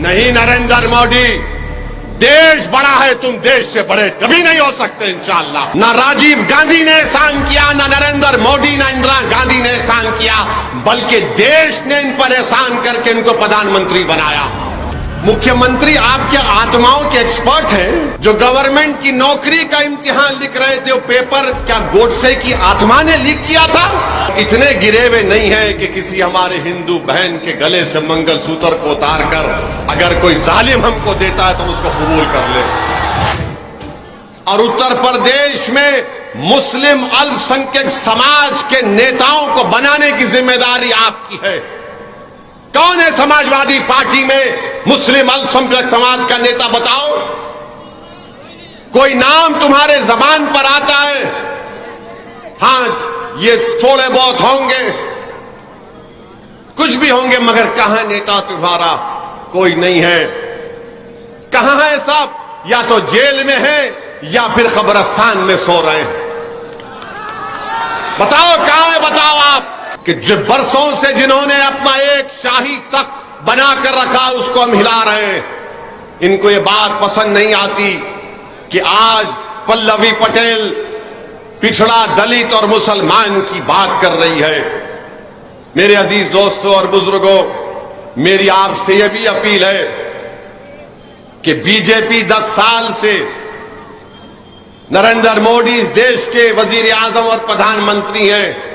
नहीं नरेंद्र मोदी, देश बड़ा है, तुम देश से बड़े कभी नहीं हो सकते इंशाअल्लाह। ना राजीव गांधी ने एहसान किया, ना नरेंद्र मोदी, ना इंदिरा गांधी ने एहसान किया, बल्कि देश ने इन पर एहसान करके इनको प्रधानमंत्री बनाया। मुख्यमंत्री आपके आत्माओं के एक्सपर्ट हैं, जो गवर्नमेंट की नौकरी का इम्तिहान लिख रहे थे, वो पेपर क्या गोडसे की आत्मा ने लीक किया था? इतने गिरे हुए नहीं है कि किसी हमारे हिंदू बहन के गले से मंगलसूत्र को उतार कर अगर कोई जालिम हमको देता है तो उसको कबूल कर ले। और उत्तर प्रदेश में मुस्लिम अल्पसंख्यक समाज के नेताओं को बनाने की जिम्मेदारी आपकी है। कौन है समाजवादी पार्टी में मुस्लिम अल्पसंख्यक समाज का नेता? बताओ, कोई नाम तुम्हारे जबान पर आता है? हां, ये थोड़े बहुत होंगे, कुछ भी होंगे, मगर कहां नेता तुम्हारा? कोई नहीं है। कहां है सब? या तो जेल में है या फिर कब्रिस्तान में सो रहे हैं। बताओ कहां है? बताओ आप कि जो बरसों से जिन्होंने अपना एक शाही तख्त बनाकर रखा उसको हम हिला रहे हैं। इनको ये बात पसंद नहीं आती कि आज पल्लवी पटेल पिछड़ा दलित और मुसलमान की बात कर रही है। मेरे अजीज दोस्तों और बुजुर्गों, मेरी आपसे यह भी अपील है कि बीजेपी 10 साल से नरेंद्र मोदी इस देश के वजीर आजम और प्रधानमंत्री हैं।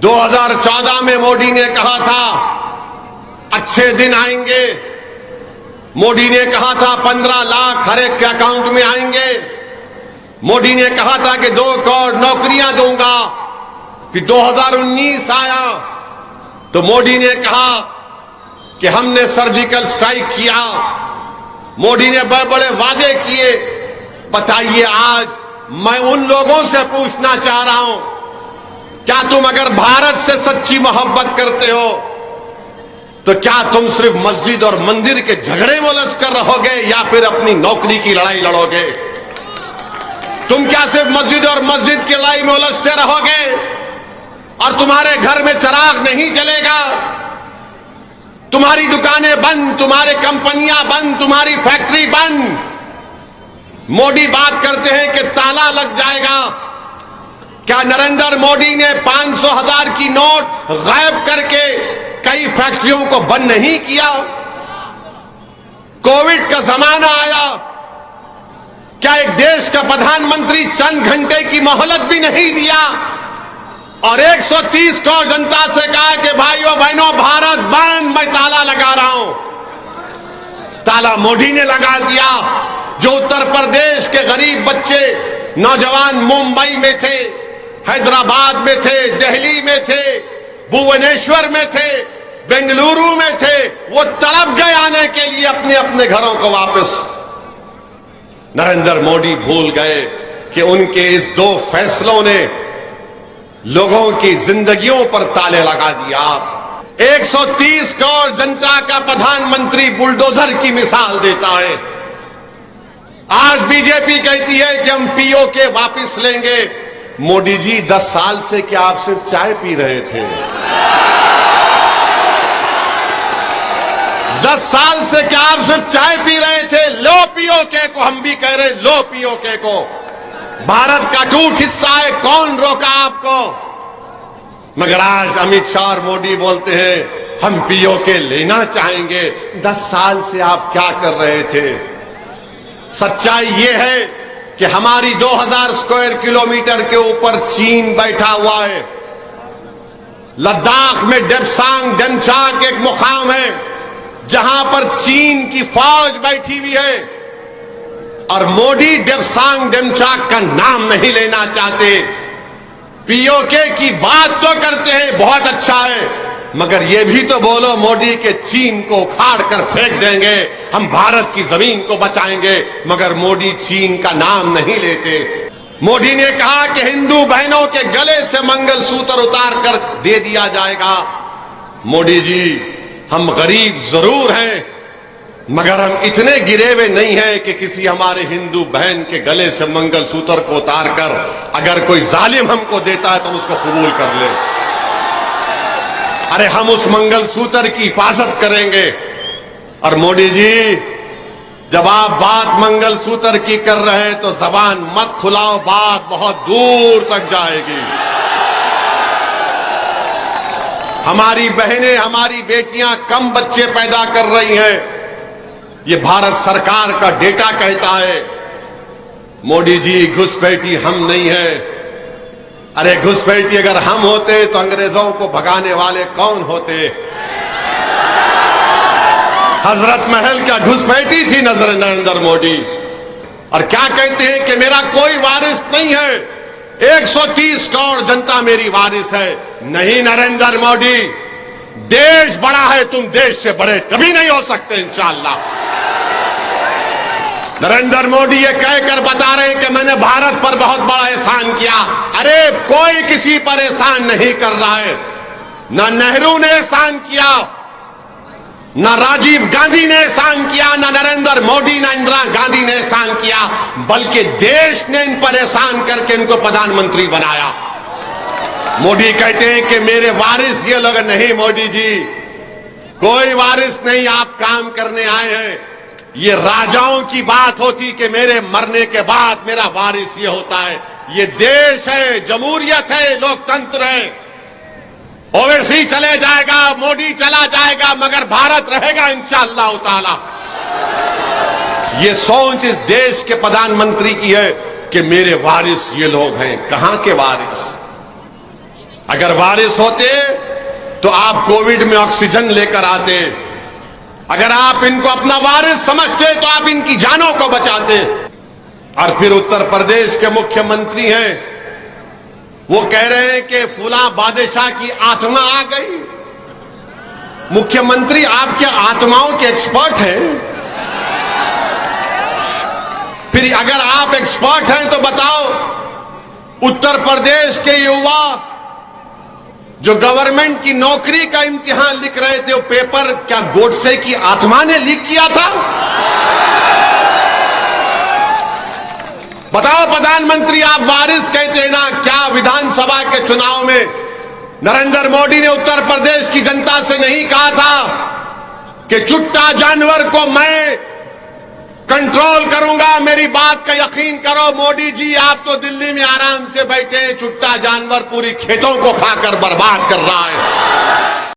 2014 में मोदी ने कहा था अच्छे दिन आएंगे। मोदी ने कहा था 15 लाख हर एक के अकाउंट में आएंगे। मोदी ने कहा था कि 2 करोड़ नौकरियां दूंगा। फिर 2019 आया तो मोदी ने कहा कि हमने सर्जिकल स्ट्राइक किया। मोदी ने बड़े बड़े वादे किए। बताइए, आज मैं उन लोगों से पूछना चाह रहा हूं, क्या तुम अगर भारत से सच्ची मोहब्बत करते हो तो क्या तुम सिर्फ मस्जिद और मंदिर के झगड़े में उलझ कर रहोगे या फिर अपनी नौकरी की लड़ाई लड़ोगे? तुम क्या सिर्फ मस्जिद की लड़ाई में उलझते रहोगे और तुम्हारे घर में चिराग नहीं जलेगा? तुम्हारी दुकानें बंद, तुम्हारी कंपनियां बंद, तुम्हारी फैक्ट्री बंद। मोदी बात करते हैं कि ताला लग जाएगा। क्या नरेंद्र मोदी ने 500,000 की नोट गायब करके कई फैक्ट्रियों को बंद नहीं किया? कोविड का जमाना आया, क्या एक देश का प्रधानमंत्री चंद घंटे की मोहलत भी नहीं दिया और 130 करोड़ जनता से कहा कि भाइयों बहनों भारत बंद, मैं ताला लगा रहा हूं? ताला मोदी ने लगा दिया। जो उत्तर प्रदेश के गरीब बच्चे नौजवान मुंबई में थे, हैदराबाद में थे, दिल्ली में थे, भुवनेश्वर में थे, बेंगलुरु में थे, वो तड़प गए आने के लिए अपने अपने घरों को वापस। नरेंद्र मोदी भूल गए कि उनके इस 2 फैसलों ने लोगों की जिंदगियों पर ताले लगा दिया। 130 करोड़ जनता का प्रधानमंत्री बुलडोजर की मिसाल देता है। आज बीजेपी कहती है कि हम पीओके वापस लेंगे। मोदी जी, 10 साल से क्या आप सिर्फ चाय पी रहे थे? 10 साल से क्या आप सिर्फ चाय पी रहे थे? लो पीओके को, हम भी कह रहे लो पीओके को। भारत का टूट हिस्सा है, कौन रोका आपको? मगर आज अमित शाह और मोदी बोलते हैं हम पीओके लेना चाहेंगे। 10 साल से आप क्या कर रहे थे? सच्चाई ये है कि हमारी 2000 स्क्वायर किलोमीटर के ऊपर चीन बैठा हुआ है। लद्दाख में डेप्सांग डेमचाक एक मुकाम है जहां पर चीन की फौज बैठी हुई है और मोदी डेप्सांग डेमचाक का नाम नहीं लेना चाहते। पीओके की बात तो करते हैं, बहुत अच्छा है, मगर ये भी तो बोलो मोदी के चीन को उखाड़ कर फेंक देंगे, हम भारत की जमीन को बचाएंगे। मगर मोदी चीन का नाम नहीं लेते। मोदी ने कहा कि हिंदू बहनों के गले से मंगलसूत्र उतार कर दे दिया जाएगा। मोदी जी, हम गरीब जरूर हैं, मगर हम इतने गिरे हुए नहीं हैं कि किसी हमारे हिंदू बहन के गले से मंगलसूत्र को उतार कर अगर कोई जालिम हमको देता है तो उसको कबूल कर ले। अरे हम उस मंगलसूत्र की हिफाजत करेंगे। और मोदी जी, जब आप बात मंगलसूत्र की कर रहे हैं तो जबान मत खुलाओ, बात बहुत दूर तक जाएगी। हमारी बहनें, हमारी बेटियां कम बच्चे पैदा कर रही हैं, ये भारत सरकार का डेटा कहता है। मोदी जी, घुसपैठी हम नहीं है। अरे घुसपैठी अगर हम होते तो अंग्रेजों को भगाने वाले कौन होते? हजरत महल क्या घुसपैठी थी नरेंद्र मोदी? और क्या कहते हैं कि मेरा कोई वारिस नहीं है, 130 करोड़ जनता मेरी वारिस है। नहीं नरेंद्र मोदी, देश बड़ा है, तुम देश से बड़े कभी नहीं हो सकते इंशाअल्लाह। नरेंद्र मोदी ये कहकर बता रहे हैं कि मैंने भारत पर बहुत बड़ा एहसान किया। अरे कोई किसी पर एहसान नहीं कर रहा है। ना नेहरू ने एहसान किया, ना राजीव गांधी ने एहसान किया, ना नरेंद्र मोदी, ना इंदिरा गांधी ने एहसान किया, बल्कि देश ने इन पर एहसान करके इनको प्रधानमंत्री बनाया। मोदी कहते हैं कि मेरे वारिस ये लोग नहीं। मोदी जी, कोई वारिस नहीं, आप काम करने आए हैं। ये राजाओं की बात होती कि मेरे मरने के बाद मेरा वारिस ये होता है। ये देश है, जमहूरियत है, लोकतंत्र है। ओवैसी चले जाएगा, मोदी चला जाएगा, मगर भारत रहेगा इंशाअल्लाह ताला। ये सोच इस देश के प्रधानमंत्री की है कि मेरे वारिस ये लोग हैं। कहां के वारिस? अगर वारिस होते तो आप कोविड में ऑक्सीजन लेकर आते। अगर आप इनको अपना वारिस समझते तो आप इनकी जानों को बचाते। और फिर उत्तर प्रदेश के मुख्यमंत्री हैं, वो कह रहे हैं कि फुला बादशाह की आत्मा आ गई। मुख्यमंत्री, आप क्या आत्माओं के एक्सपर्ट हैं? फिर अगर आप एक्सपर्ट हैं तो बताओ, उत्तर प्रदेश के युवा जो गवर्नमेंट की नौकरी का इम्तिहान लिख रहे थे, वो पेपर क्या गोडसे की आत्मा ने लीक किया था? बताओ प्रधानमंत्री, आप वारिस कहते हैं ना। क्या विधानसभा के चुनाव में नरेंद्र मोदी ने उत्तर प्रदेश की जनता से नहीं कहा था कि चुट्टा जानवर को मैं कंट्रोल करूंगा, मेरी बात का यकीन करो? मोदी जी, आप तो दिल्ली में आराम से बैठे हैं, चुट्टा जानवर पूरी खेतों को खाकर बर्बाद कर रहा है।